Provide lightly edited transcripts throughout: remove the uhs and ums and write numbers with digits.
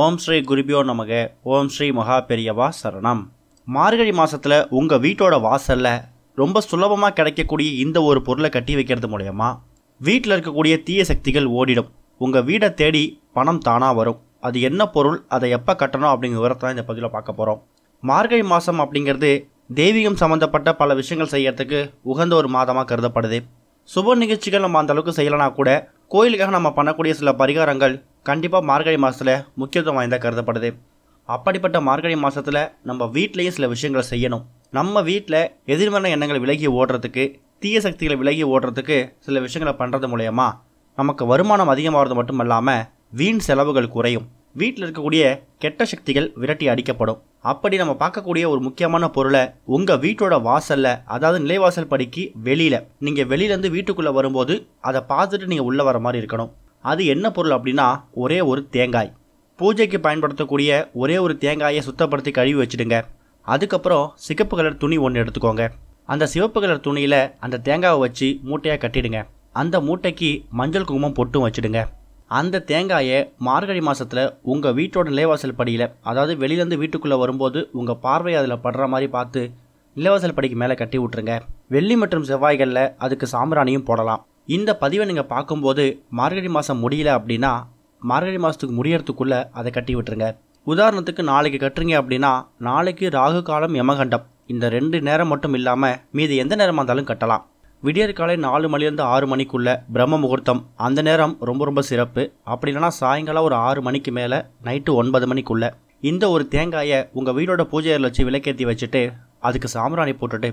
ஓம் ஸ்ரீ குருபியோ நமக. ஓம் ஸ்ரீ மகா பெரியவா சரணம். மார்கழி மாதத்தில் உங்கள் வீட்டோட வாசலில் ரொம்ப சுலபமாக கிடைக்கக்கூடிய இந்த ஒரு பொருளை கட்டி வைக்கிறது மூலயமா வீட்டில் இருக்கக்கூடிய தீய சக்திகள் ஓடிடும். உங்கள் வீடை தேடி பணம் தானாக வரும். அது என்ன பொருள், அதை எப்போ கட்டணும் அப்படிங்கிற விவரத்தை இந்த பதிவில் பார்க்க போகிறோம். மார்கழி மாதம் அப்படிங்கிறது தெய்வீகம் சம்மந்தப்பட்ட பல விஷயங்கள் செய்யறதுக்கு உகந்த ஒரு மாதமாக கருதப்படுது. சுப நிகழ்ச்சிகள் நம்ம அந்த அளவுக்கு செய்யலைனா கூட கோயிலுக்காக நம்ம பண்ணக்கூடிய சில பரிகாரங்கள் கண்டிப்பாக மார்கழி மாதத்தில் முக்கியத்துவம் வாய்ந்த கருதப்படுது. அப்படிப்பட்ட மார்கழி மாதத்தில் நம்ம வீட்லேயும் சில விஷயங்களை செய்யணும். நம்ம வீட்டில் எதிர்மறை எண்ணங்களை விலகி ஓடுறதுக்கு, தீய சக்திகளை விலகி ஓடுறதுக்கு சில விஷயங்களை பண்ணுறது மூலயமா நமக்கு வருமானம் அதிகமாகிறது மட்டும் இல்லாமல் வீண் செலவுகள் குறையும். வீட்டில் இருக்கக்கூடிய கெட்ட சக்திகள் விரட்டி அடிக்கப்படும். அப்படி நம்ம பார்க்கக்கூடிய ஒரு முக்கியமான பொருளை உங்கள் வீட்டோட வாசலில், அதாவது நிலைவாசல் படிக்கு வெளியில், நீங்கள் வெளியிலேருந்து வீட்டுக்குள்ளே வரும்போது அதை பார்த்துட்டு நீங்கள் உள்ளே வர மாதிரி இருக்கணும். அது என்ன பொருள் அப்படின்னா ஒரே ஒரு தேங்காய். பூஜைக்கு பயன்படுத்தக்கூடிய ஒரே ஒரு தேங்காயை சுத்தப்படுத்தி கழுவி வச்சுடுங்க. அதுக்கப்புறம் சிகப்பு கலர் துணி ஒன்று எடுத்துக்கோங்க. அந்த சிவப்பு கலர் துணியில் அந்த தேங்காவை வச்சு மூட்டையாக கட்டிடுங்க. அந்த மூட்டைக்கு மஞ்சள் குங்குமம் பொட்டும் வச்சுடுங்க. அந்த தேங்காயை மார்கழி மாதத்தில் உங்கள் வீட்டோட நிலைவாசல் படியில், அதாவது வெளியிலேருந்து வீட்டுக்குள்ளே வரும்போது உங்கள் பார்வை அதில் படுற மாதிரி பார்த்து நிலைவாசல் படிக்கு மேலே கட்டி விட்ருங்க. வெள்ளி மற்றும் செவ்வாய்களில் அதுக்கு சாம்பிராணியும் போடலாம். இந்த பதிவை நீங்கள் பார்க்கும்போது மார்கழி மாதம் முடியல அப்படின்னா மார்கழி மாதத்துக்கு முடியறதுக்குள்ளே அதை கட்டி விட்டுருங்க. உதாரணத்துக்கு நாளைக்கு கட்டுறீங்க அப்படின்னா நாளைக்கு ராகு காலம், யமகண்டம் இந்த 2 நேரம் மட்டும் இல்லாமல் மீது எந்த நேரமாக இருந்தாலும் கட்டலாம். விடியற் காலை 4 மணிலேருந்து 6 மணிக்குள்ளே பிரம்ம முகூர்த்தம், அந்த நேரம் ரொம்ப ரொம்ப சிறப்பு. அப்படி இல்லைனா சாயங்காலம் ஒரு 6 மணிக்கு மேலே நைட்டு 9 மணிக்குள்ளே இந்த ஒரு தேங்காயை உங்கள் வீடோட பூஜை அறையில் வச்சு விளக்கேற்றி வச்சுட்டு அதுக்கு சாம்பிராணி போட்டுட்டு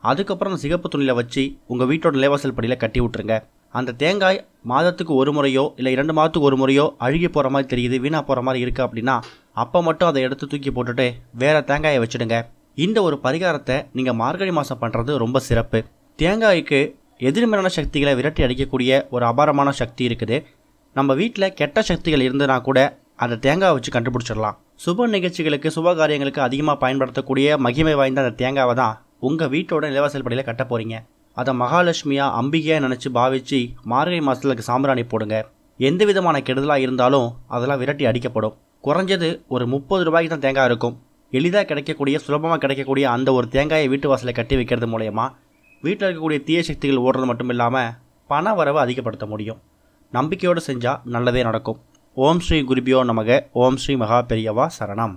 அதுக்கப்புறம் அந்த சிகப்பு துணியில் வச்சு உங்கள் வீட்டோட நிலைவாசல் படியில் கட்டி விட்டுருங்க. அந்த தேங்காய் மாதத்துக்கு ஒரு முறையோ இல்லை 2 மாதத்துக்கு ஒரு முறையோ அழுகி போகிற மாதிரி தெரியுது, வீணாக போகிற மாதிரி இருக்குது அப்படின்னா அப்போ மட்டும் அதை எடுத்து தூக்கி போட்டுட்டு வேறு தேங்காயை வச்சுடுங்க. இந்த ஒரு பரிகாரத்தை நீங்கள் மார்கழி மாதம் பண்ணுறது ரொம்ப சிறப்பு. தேங்காய்க்கு எதிர்மறையான சக்திகளை விரட்டி அடிக்கக்கூடிய ஒரு அபாரமான சக்தி இருக்குது. நம்ம வீட்டில் கெட்ட சக்திகள் இருந்ததுனா கூட அந்த தேங்காவை வச்சு கண்டுபிடிச்சிடலாம். சுப நிகழ்ச்சிகளுக்கு, சுப காரியங்களுக்கு அதிகமாக பயன்படுத்தக்கூடிய மகிமை வாய்ந்த அந்த தேங்காவை தான் உங்கள் வீட்டோட நிலவாசல் படியில் கட்ட போகிறீங்க. அதை மகாலட்சுமியாக, அம்பிகையாக நினச்சி பாவிச்சு மார்கழி மாதத்துக்கு சாம்பிராணி போடுங்க. எந்த விதமான கெடுதலாக இருந்தாலும் அதெல்லாம் விரட்டி அடிக்கப்படும். குறைஞ்சது ஒரு 30 ரூபாய்க்கு தான் தேங்காய் இருக்கும். எளிதாக கிடைக்கக்கூடிய, சுலபமாக கிடைக்கக்கூடிய அந்த ஒரு தேங்காயை வீட்டு வாசலை கட்டி வைக்கிறது மூலயமா வீட்டில் இருக்கக்கூடிய தீய சக்திகள் ஓடுறது மட்டும் இல்லாமல் பண வரவை அதிகப்படுத்த முடியும். நம்பிக்கையோடு செஞ்சால் நல்லதே நடக்கும். ஓம் ஸ்ரீ குருபியோ நமக. ஓம் ஸ்ரீ மகா பெரியவா சரணம்.